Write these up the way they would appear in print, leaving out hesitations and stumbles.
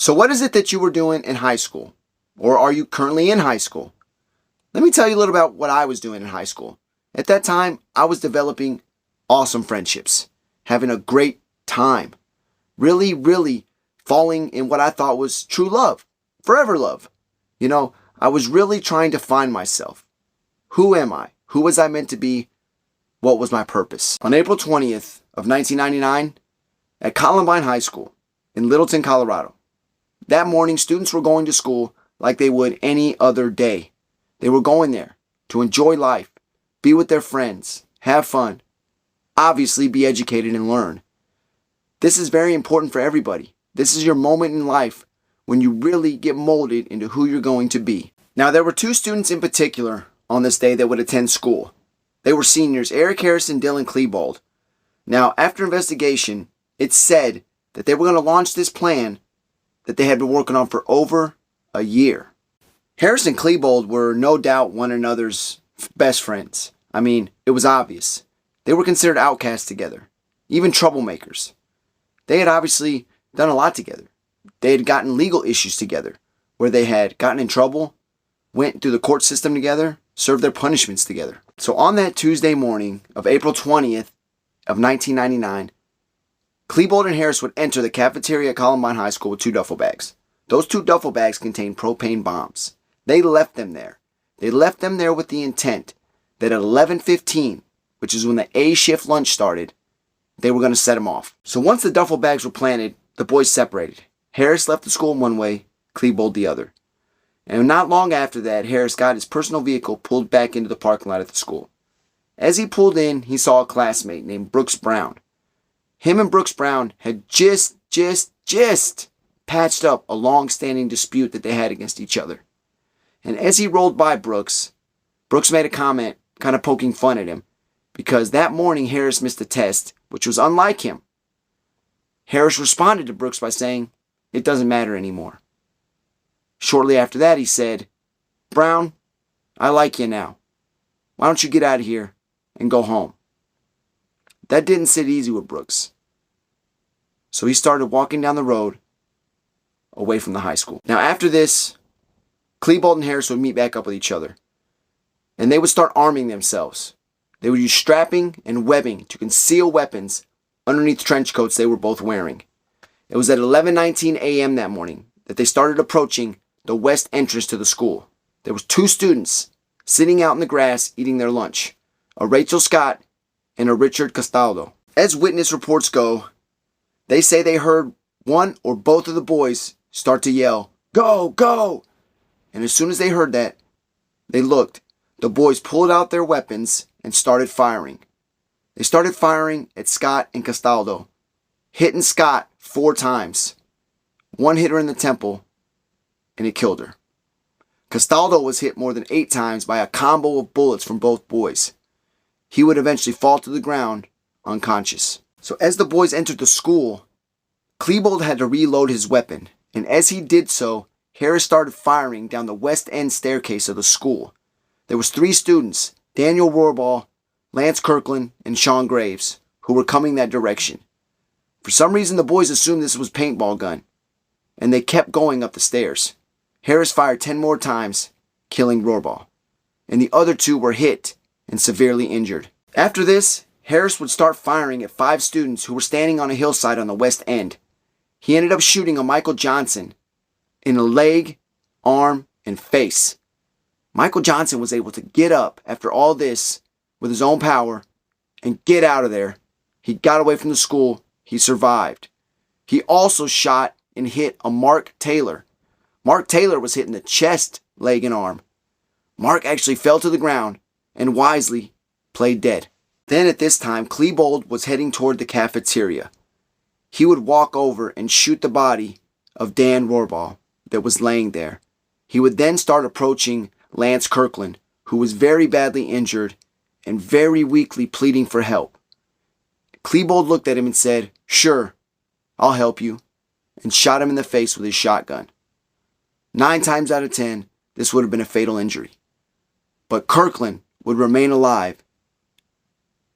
So what is it that you were doing in high school? Or are you currently in high school? Let me tell you a little about what I was doing in high school. At that time, I was developing awesome friendships, having a great time, really falling in what I thought was true love, forever love. I was really trying to find myself. Who am I? Who was I meant to be? What was my purpose? On April 20th of 1999, at Columbine High School in Littleton, Colorado, that morning students were going to school like they would any other day. They were going there to enjoy life, be with their friends, have fun, obviously be educated and learn. This is very important for everybody. This is your moment in life when you really get molded into who you're going to be. Now, there were two students in particular on this day that would attend school. They were seniors, Eric Harris and Dylan Klebold. Now, after investigation, it said that they were going to launch this plan that they had been working on for over a year. Harris and Klebold were no doubt one another's best friends. I mean, it was obvious. They were considered outcasts together, even troublemakers. They had obviously done a lot together. They had gotten legal issues together, where they had gotten in trouble, went through the court system together, served their punishments together. So on that Tuesday morning of April 20th of 1999, Klebold and Harris would enter the cafeteria at Columbine High School with two duffel bags. Those two duffel bags contained propane bombs. They left them there. They left them there with the intent that at 11:15, which is when the A shift lunch started, they were going to set them off. So once the duffel bags were planted, the boys separated. Harris left the school one way, Klebold the other. And not long after that, Harris got his personal vehicle pulled back into the parking lot at the school. As he pulled in, he saw a classmate named Brooks Brown. Him and Brooks Brown had just patched up a long-standing dispute that they had against each other. And as he rolled by Brooks made a comment kind of poking fun at him because that morning Harris missed a test, which was unlike him. Harris responded to Brooks by saying, "It doesn't matter anymore." Shortly after that, he said, "Brown, I like you now. Why don't you get out of here and go home?" That didn't sit easy with Brooks. So he started walking down the road away from the high school. Now after this, Klebold and Harris would meet back up with each other. And they would start arming themselves. They would use strapping and webbing to conceal weapons underneath trench coats they were both wearing. It was at 11:19 a.m. that morning that they started approaching the west entrance to the school. There was two students sitting out in the grass eating their lunch, a Rachel Scott and a Richard Castaldo. As witness reports go, they say they heard one or both of the boys start to yell, "Go, go!" And as soon as they heard that, they looked. The boys pulled out their weapons and started firing. They started firing at Scott and Castaldo, hitting Scott 4 times. One hit her in the temple, and it killed her. Castaldo was hit more than 8 times by a combo of bullets from both boys. He would eventually fall to the ground unconscious. So as the boys entered the school, Klebold had to reload his weapon, and as he did so, Harris started firing down the west end staircase of the school. There was 3 students, Daniel Rohrball, Lance Kirkland, and Sean Graves, who were coming that direction. For some reason, the boys assumed this was a paintball gun, and they kept going up the stairs. Harris fired 10 more times, killing Rohrball, and the other 2 were hit and severely injured. After this, Harris would start firing at 5 students who were standing on a hillside on the west end. He ended up shooting a Michael Johnson in the leg, arm, and face. Michael Johnson was able to get up after all this with his own power and get out of there. He got away from the school. He survived. He also shot and hit a Mark Taylor. Mark Taylor was hit in the chest, leg, and arm. Mark actually fell to the ground and wisely played dead. Then at this time, Klebold was heading toward the cafeteria. He would walk over and shoot the body of Dan Rohrball that was laying there. He would then start approaching Lance Kirkland, who was very badly injured and very weakly pleading for help. Klebold looked at him and said, "Sure, I'll help you," and shot him in the face with his shotgun. 9 times out of 10, this would have been a fatal injury. But Kirkland would remain alive,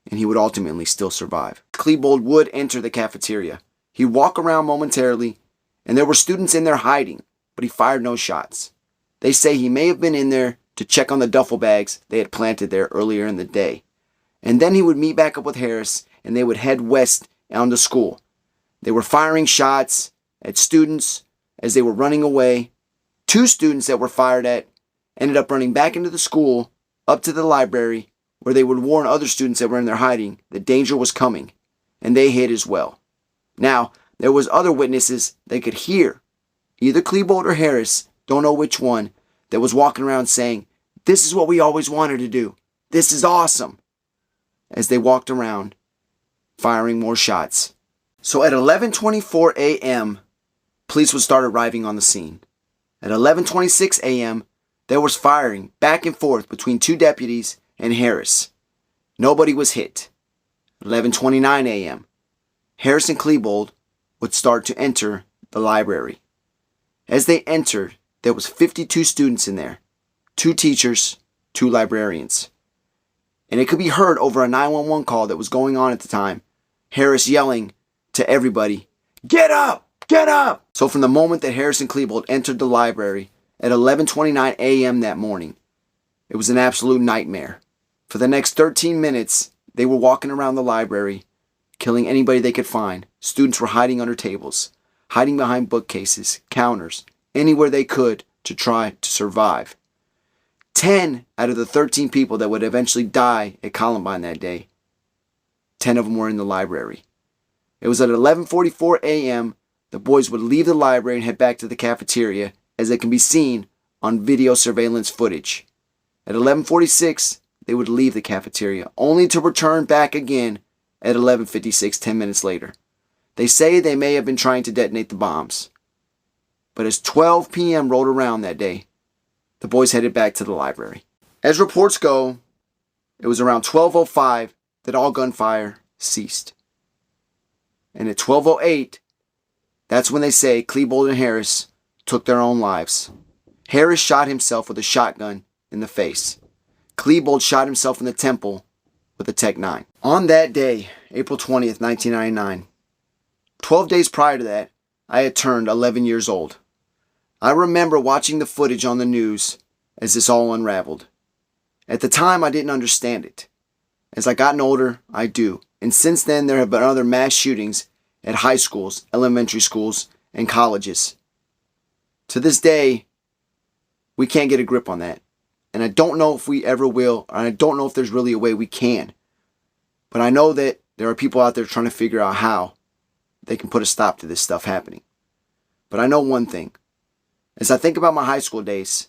and he would ultimately still survive. Klebold would enter the cafeteria. He'd walk around momentarily, and there were students in there hiding, but he fired no shots. They say he may have been in there to check on the duffel bags they had planted there earlier in the day. And then he would meet back up with Harris, and they would head west on to school. They were firing shots at students as they were running away. 2 students that were fired at ended up running back into the school, up to the library, where they would warn other students that were in there hiding that danger was coming, and they hid as well. Now, there was other witnesses that could hear, either Klebold or Harris, don't know which one, that was walking around saying, "This is what we always wanted to do. This is awesome," as they walked around, firing more shots. So at 11:24 a.m., police would start arriving on the scene. At 11:26 a.m., there was firing back and forth between 2 deputies and Harris. Nobody was hit. 11:29 a.m., Harris and Klebold would start to enter the library. As they entered, there was 52 students in there, 2 teachers, 2 librarians. And it could be heard over a 911 call that was going on at the time, Harris yelling to everybody, "Get up! Get up!" So from the moment that Harris and Klebold entered the library at 11:29 a.m. that morning, it was an absolute nightmare. For the next 13 minutes, they were walking around the library, killing anybody they could find. Students were hiding under tables, hiding behind bookcases, counters, anywhere they could to try to survive. 10 out of the 13 people that would eventually die at Columbine that day, 10 of them were in the library. It was at 11:44 a.m. the boys would leave the library and head back to the cafeteria, as it can be seen on video surveillance footage. At 11:46, they would leave the cafeteria, only to return back again at 11:56, 10 minutes later. They say they may have been trying to detonate the bombs. But as 12 p.m. rolled around that day, the boys headed back to the library. As reports go, it was around 12:05 that all gunfire ceased. And at 12:08, that's when they say Klebold and Harris took their own lives. Harris shot himself with a shotgun in the face. Klebold shot himself in the temple with a Tech-9. On that day, April 20th, 1999, 12 days prior to that, I had turned 11 years old. I remember watching the footage on the news as this all unraveled. At the time, I didn't understand it. As I gotten older, I do. And since then, there have been other mass shootings at high schools, elementary schools, and colleges. To this day, we can't get a grip on that. And I don't know if we ever will, and I don't know if there's really a way we can. But I know that there are people out there trying to figure out how they can put a stop to this stuff happening. But I know one thing. As I think about my high school days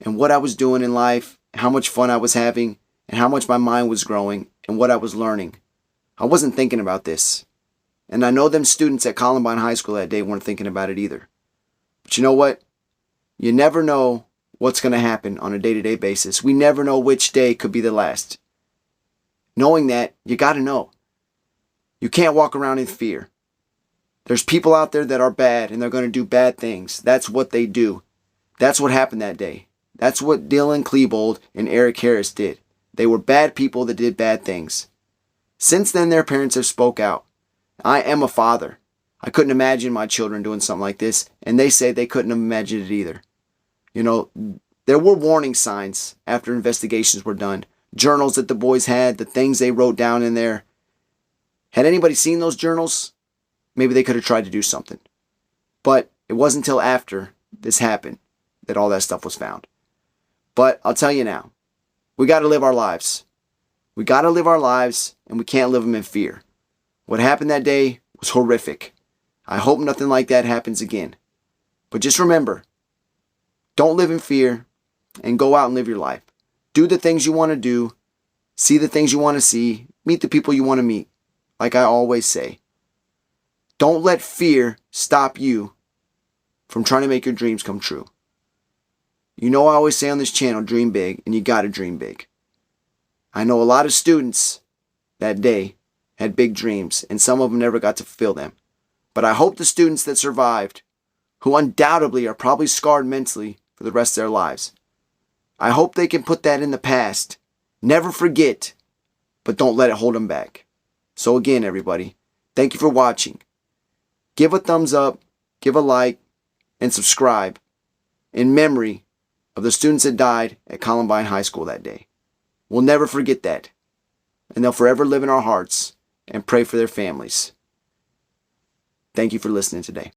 and what I was doing in life, how much fun I was having, and how much my mind was growing and what I was learning, I wasn't thinking about this. And I know them students at Columbine High School that day weren't thinking about it either. But you know what? You never know what's going to happen on a day-to-day basis. We never know which day could be the last. Knowing that, you got to know. You can't walk around in fear. There's people out there that are bad and they're going to do bad things. That's what they do. That's what happened that day. That's what Dylan Klebold and Eric Harris did. They were bad people that did bad things. Since then, their parents have spoke out. I am a father. I couldn't imagine my children doing something like this, and they say they couldn't have imagined it either. You know, there were warning signs after investigations were done. Journals that the boys had, the things they wrote down in there. Had anybody seen those journals? Maybe they could have tried to do something. But it wasn't until after this happened that all that stuff was found. But I'll tell you now, we got to live our lives. We got to live our lives, and we can't live them in fear. What happened that day was horrific. I hope nothing like that happens again. But just remember, don't live in fear and go out and live your life. Do the things you want to do. See the things you want to see. Meet the people you want to meet. Like I always say. Don't let fear stop you from trying to make your dreams come true. You know I always say on this channel, dream big, and you got to dream big. I know a lot of students that day had big dreams, and some of them never got to fulfill them. But I hope the students that survived, who undoubtedly are probably scarred mentally for the rest of their lives, I hope they can put that in the past. Never forget, but don't let it hold them back. So again, everybody, thank you for watching. Give a thumbs up, give a like, and subscribe in memory of the students that died at Columbine High School that day. We'll never forget that, and they'll forever live in our hearts and pray for their families. Thank you for listening today.